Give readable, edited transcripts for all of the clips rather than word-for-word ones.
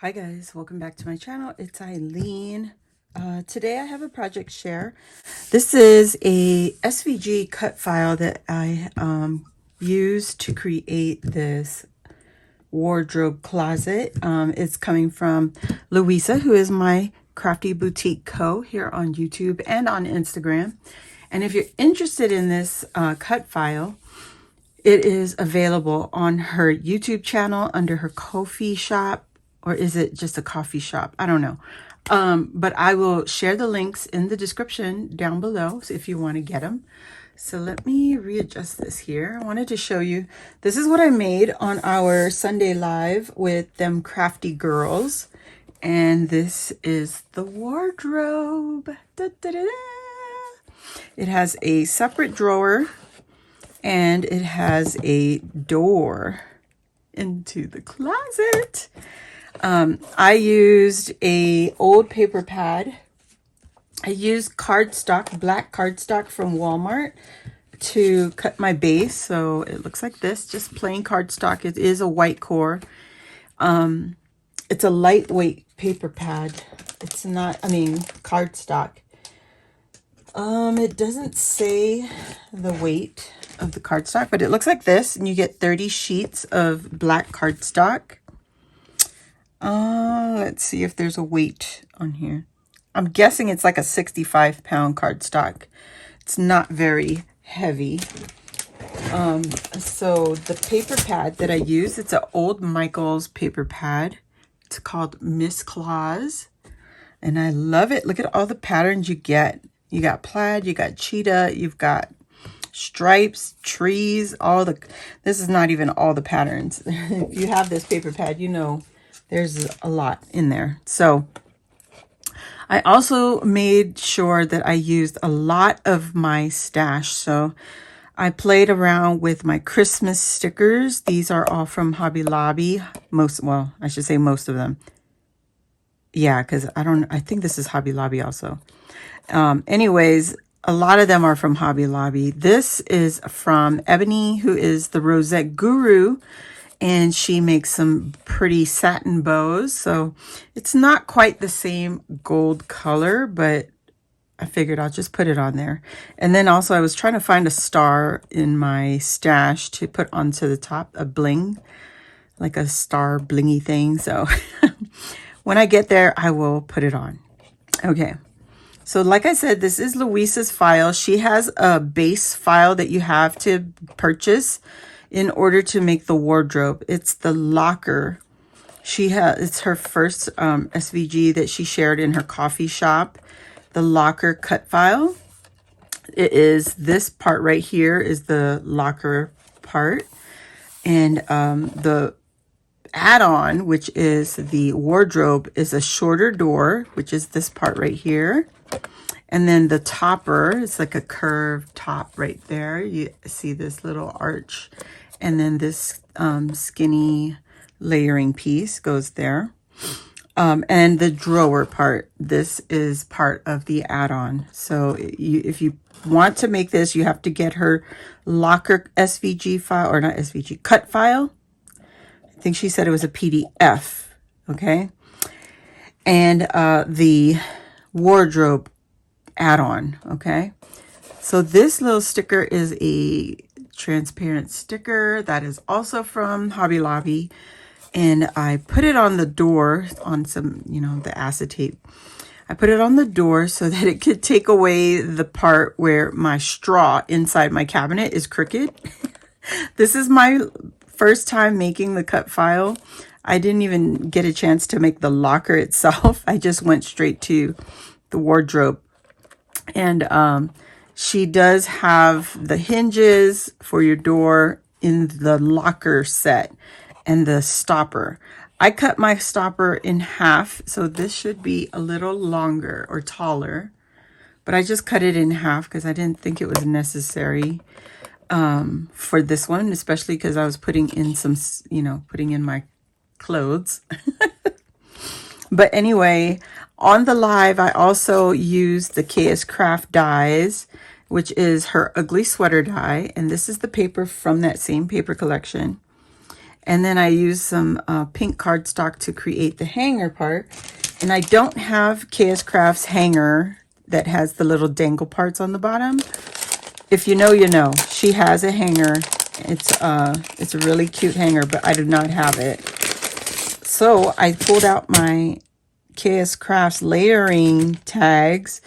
Hi guys, welcome back to my channel. It's Eileen. Today I have a project share. This is a SVG cut file that I used to create this wardrobe closet. It's coming from Luisa, who is Mycraftyboutiqueco here on YouTube and on Instagram. And if you're interested in this cut file, it is available on her YouTube channel under her Ko-fi shop. Or is it just a coffee shop? I don't know. But I will share the links in the description down below so if you want to get them. So let me readjust this here. I wanted to show you, this is what I made on our Sunday live with Themcraftygirls. And this is the wardrobe. Da, da, da, da. It has a separate drawer and it has a door into the closet. I used a old paper pad. I used cardstock, black cardstock from Walmart to cut my base. So it looks like this, just plain cardstock. It is a white core. It's a lightweight paper pad. It's not, cardstock. It doesn't say the weight of the cardstock, but it looks like this, and you get 30 sheets of black cardstock. Let's see if there's a weight on here. I'm guessing it's like a 65-pound cardstock. It's not very heavy. So the paper pad that I use, it's an old Michael's paper pad. It's called Miss Claus. And I love it. Look at all the patterns you get. You got plaid, you got cheetah, you've got stripes, trees, this is not even all the patterns. If you have this paper pad, you know there's a lot in there. So I also made sure that I used a lot of my stash. So I played around with my Christmas stickers. These are all from Hobby Lobby. I should say most of them. Yeah, because I think this is Hobby Lobby also. Anyways, a lot of them are from Hobby Lobby. This is from Ebony, who is the Rosette Guru, and she makes some pretty satin bows. So it's not quite the same gold color, but I figured I'll just put it on there. And then also I was trying to find a star in my stash to put onto the top, a bling, like a star blingy thing. So when I get there, I will put it on. Okay. So like I said, this is Luisa's file. She has a base file that you have to purchase in order to make the wardrobe. It's the locker. It's her first SVG that she shared in her coffee shop, the locker cut file. It is this part right here is the locker part. And the add-on, which is the wardrobe, is a shorter door, which is this part right here. And then the topper, it's like a curved top right there. You see this little arch. And then this skinny layering piece goes there. And the drawer part, this is part of the add-on. So if you want to make this, you have to get her locker SVG file, or not SVG, cut file. I think she said it was a PDF, okay? And the wardrobe add-on, okay? So this little sticker is a transparent sticker that is also from Hobby Lobby, and I put it on the door on some, the acetate. I put it on the door so that it could take away the part where my straw inside my cabinet is crooked. This is my first time making the cut file. I didn't even get a chance to make the locker itself. I just went straight to the wardrobe. And she does have the hinges for your door in the locker set and the stopper. I cut my stopper in half, so this should be a little longer or taller. But I just cut it in half because I didn't think it was necessary for this one, especially because I was putting in some, putting in my clothes. But anyway, on the live, I also used the KS Craft dies, which is her ugly sweater die. And this is the paper from that same paper collection. And then I used some pink cardstock to create the hanger part. And I don't have KS Crafts hanger that has the little dangle parts on the bottom. If you know, you know. She has a hanger. It's a really cute hanger, but I do not have it. So I pulled out my KS Crafts layering tags,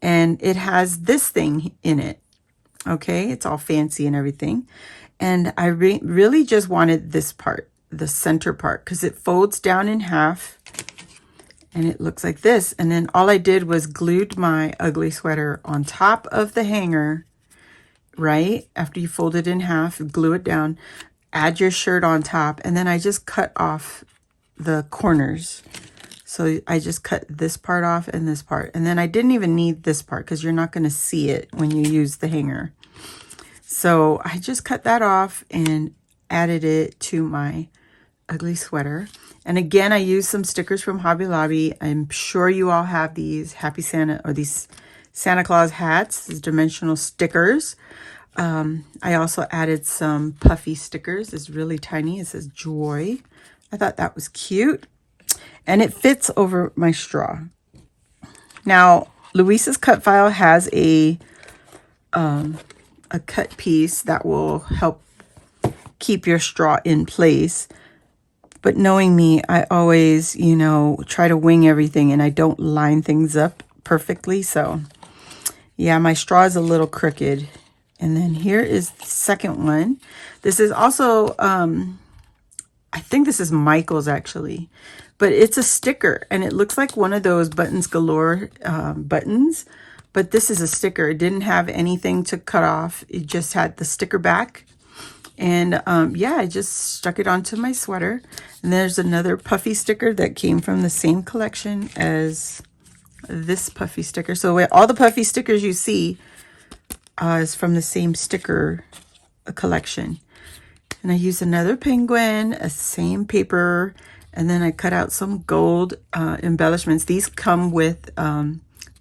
and it has this thing in it. Okay, it's all fancy and everything. And I really just wanted this part, the center part, because it folds down in half and it looks like this. And then all I did was glued my ugly sweater on top of the hanger, right? After you fold it in half, glue it down, add your shirt on top, and then I just cut off the corners. So I just cut this part off and this part. And then I didn't even need this part because you're not going to see it when you use the hanger. So I just cut that off and added it to my ugly sweater. And again, I used some stickers from Hobby Lobby. I'm sure you all have these Happy Santa or these Santa Claus hats, these dimensional stickers. I also added some puffy stickers. It's really tiny. It says Joy. I thought that was cute. And it fits over my straw. Now, Luisa's cut file has a cut piece that will help keep your straw in place. But knowing me, I always, you know, try to wing everything and I don't line things up perfectly. So yeah, my straw is a little crooked. And then here is the second one. This is also, I think this is Michael's actually, but it's a sticker and it looks like one of those Buttons Galore buttons. But this is a sticker. It didn't have anything to cut off. It just had the sticker back. And yeah, I just stuck it onto my sweater. And there's another puffy sticker that came from the same collection as this puffy sticker. So all the puffy stickers you see is from the same sticker collection. And I used another penguin, a same paper, and then I cut out some gold embellishments. These come with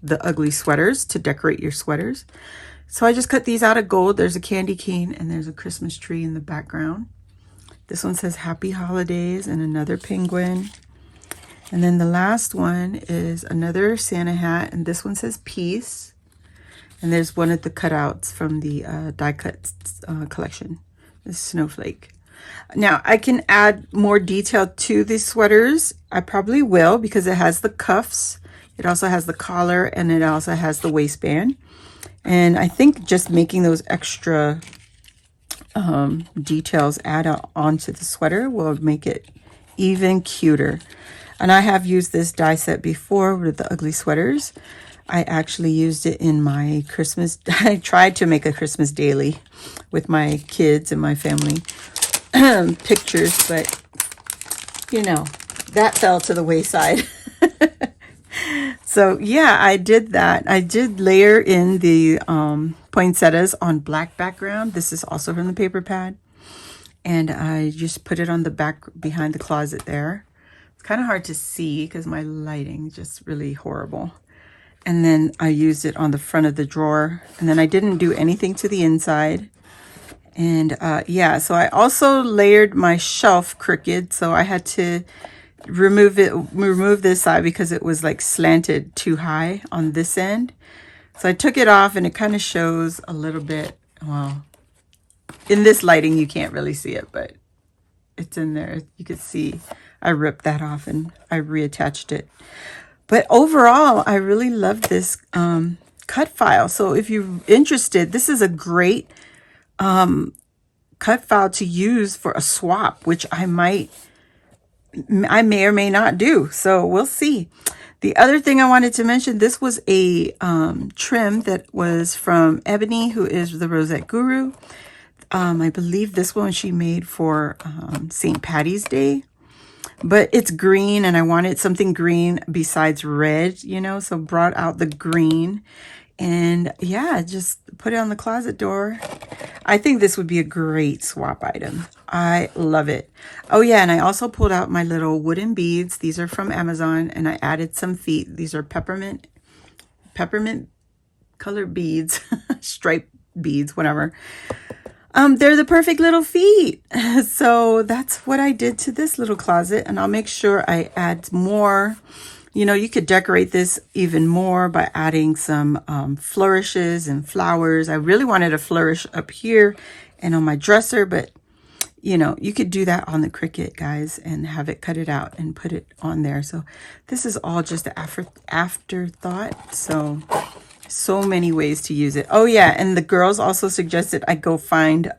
the ugly sweaters to decorate your sweaters. So I just cut these out of gold. There's a candy cane and there's a Christmas tree in the background. This one says Happy Holidays and another penguin. And then the last one is another Santa hat, and this one says Peace. And there's one of the cutouts from the die cut collection, the snowflake. Now I can add more detail to these sweaters. I probably will because it has the cuffs. It also has the collar and it also has the waistband. And I think just making those extra details add onto the sweater will make it even cuter. And I have used this die set before with the ugly sweaters. I actually used it in my Christmas. I tried to make a Christmas daily with my kids and my family pictures, but you know, that fell to the wayside. So yeah, I did that. I did layer in the poinsettias on black background. This is also from the paper pad. And I just put it on the back behind the closet there. It's kind of hard to see because my lighting is just really horrible. And then I used it on the front of the drawer. And then I didn't do anything to the inside. And yeah, so I also layered my shelf crooked. So I had to remove this side because it was like slanted too high on this end. So I took it off and it kind of shows a little bit. Well, in this lighting, you can't really see it, but it's in there. You can see I ripped that off and I reattached it. But overall, I really love this cut file. So if you're interested, this is a great cut file to use for a swap, which I may or may not do. So we'll see. The other thing I wanted to mention, this was a trim that was from Ebony, who is the Rosette Guru. I believe this one she made for St. Patty's Day. But it's green and I wanted something green besides red, you know, so brought out the green. And yeah, just put it on the closet door. I think this would be a great swap item. I love it. Oh yeah, and I also pulled out my little wooden beads. These are from Amazon and I added some feet. These are peppermint colored beads, striped beads, whatever. they're the perfect little feet. So that's what I did to this little closet, and I'll make sure I add more. You know, you could decorate this even more by adding some flourishes and flowers. I really wanted a flourish up here and on my dresser, but you know, you could do that on the Cricut, guys, and have it cut it out and put it on there. So this is all just an afterthought. So many ways to use it. Oh yeah, and the girls also suggested I go find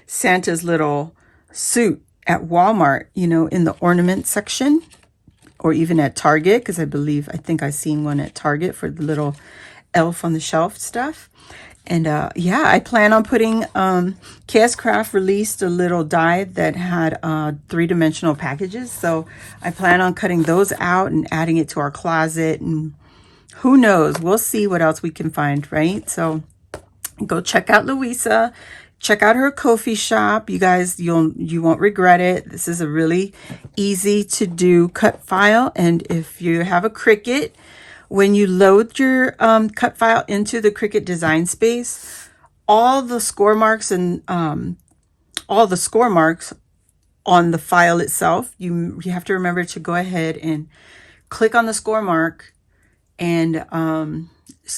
Santa's little suit at Walmart, you know, in the ornament section, or even at Target, because I think I seen one at Target for the little elf on the shelf stuff. And yeah, I plan on putting, Chaos Craft released a little die that had 3-dimensional packages. So I plan on cutting those out and adding it to our closet. And who knows, we'll see what else we can find, right? So go check out Luisa. Check out her Ko-fi shop. You guys, you won't regret it. This is a really easy to do cut file. And if you have a Cricut, when you load your cut file into the Cricut design space, all the score marks and all the score marks on the file itself, you have to remember to go ahead and click on the score mark and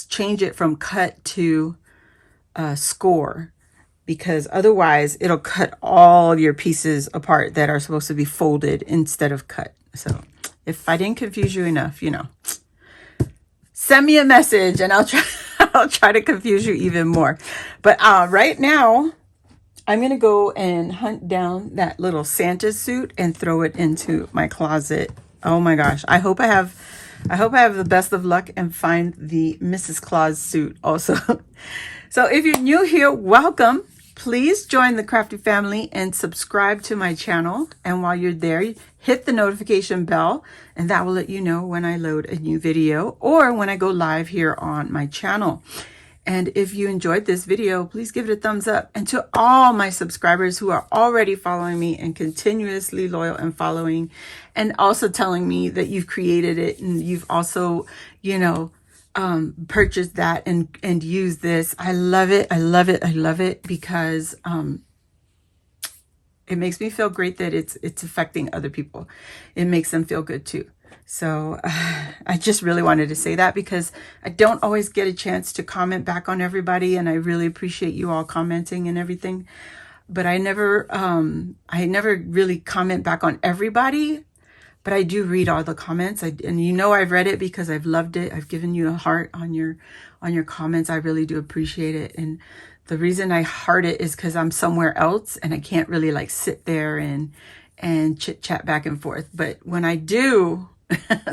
change it from cut to score, because otherwise it'll cut all your pieces apart that are supposed to be folded instead of cut. So if I didn't confuse you enough, you know, send me a message and I'll try to confuse you even more. But right now, I'm going to go and hunt down that little Santa suit and throw it into my closet. Oh my gosh. I hope I have the best of luck and find the Mrs. Claus suit also. So if you're new here, welcome. Please join the Crafty family and subscribe to my channel. And while you're there, hit the notification bell, and that will let you know when I load a new video or when I go live here on my channel. And if you enjoyed this video, please give it a thumbs up. And to all my subscribers who are already following me and continuously loyal and following, and also telling me that you've created it and you've also, you know, purchase that and use this. I love it. I love it. I love it because it makes me feel great that it's affecting other people. It makes them feel good too. So I just really wanted to say that because I don't always get a chance to comment back on everybody, and I really appreciate you all commenting and everything. But I never really comment back on everybody. But I do read all the comments. And you know I've read it because I've loved it. I've given you a heart on your comments. I really do appreciate it. And the reason I heart it is because I'm somewhere else and I can't really like sit there and chit chat back and forth. But when I do,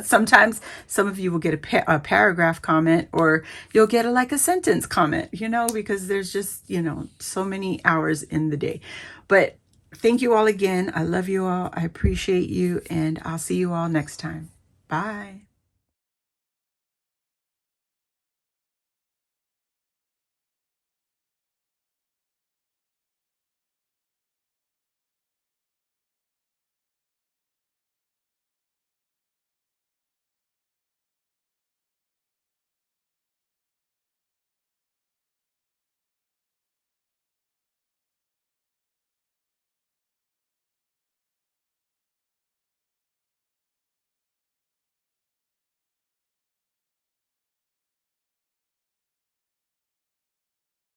sometimes some of you will get a paragraph comment, or you'll get like a sentence comment, you know, because there's just, you know, so many hours in the day. But thank you all again. I love you all. I appreciate you, and I'll see you all next time. Bye.